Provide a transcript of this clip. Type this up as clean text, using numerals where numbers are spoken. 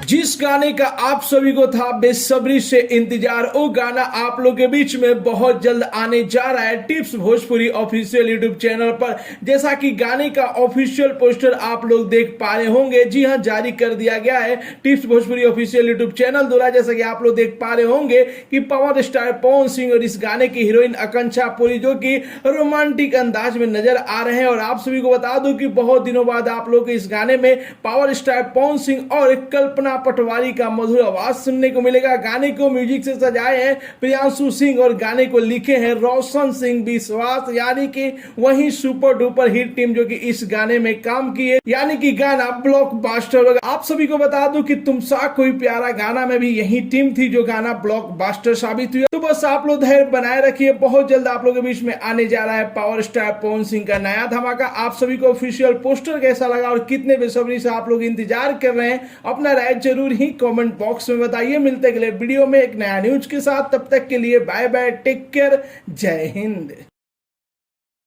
जिस गाने का आप सभी को था बेसब्री से इंतजार, वो गाना आप लोग के बीच में बहुत जल्द आने जा रहा है tips Bhojpuri official YouTube channel पर। जैसा कि गाने का ऑफिशियल पोस्टर आप लोग देख पा रहे होंगे, जी हां, जारी कर दिया गया है tips Bhojpuri official YouTube channel द्वारा। जैसा कि आप लोग देख पा रहे होंगे कि पावर स्टार पवन सिंह और इस गाने की हीरोइन आकांक्षा पुरी जो कि रोमांटिक अंदाज में नजर आ रहे हैं। और आप सभी को बता दूं कि बहुत दिनों बाद आप लोग इस गाने में पावर स्टार पवन सिंह और कल्पना पटवारी का मधुर आवाज सुनने को मिलेगा। गाने को म्यूजिक से सजाए हैं प्रियांशु सिंह और गाने को लिखे हैं रोशन सिंह विश्वास, यानी कि वही सुपर डुपर हिट टीम जो कि इस गाने में काम की है, यानी कि गाना ब्लॉकबस्टर होगा। आप सभी को बता दूं कि तुम सा कोई प्यारा गाना में भी यही टीम थी जो गाना ब्लॉकबस्टर साबित हुआ। तो बस आप लोग धैर्य बनाए रखिए, बहुत जल्द आप लोगों के बीच में आने जा रहा है पावर स्टार पवन सिंह का नया धमाका। आप सभी को ऑफिशियल पोस्टर कैसा लगा और कितने बेसब्री से आप लोग इंतजार कर रहे हैं, अपना राय जरूर ही कमेंट बॉक्स में बताइए। मिलते अगले वीडियो में एक नया न्यूज के साथ, तब तक के लिए बाय बाय, टेक केयर, जय हिंद।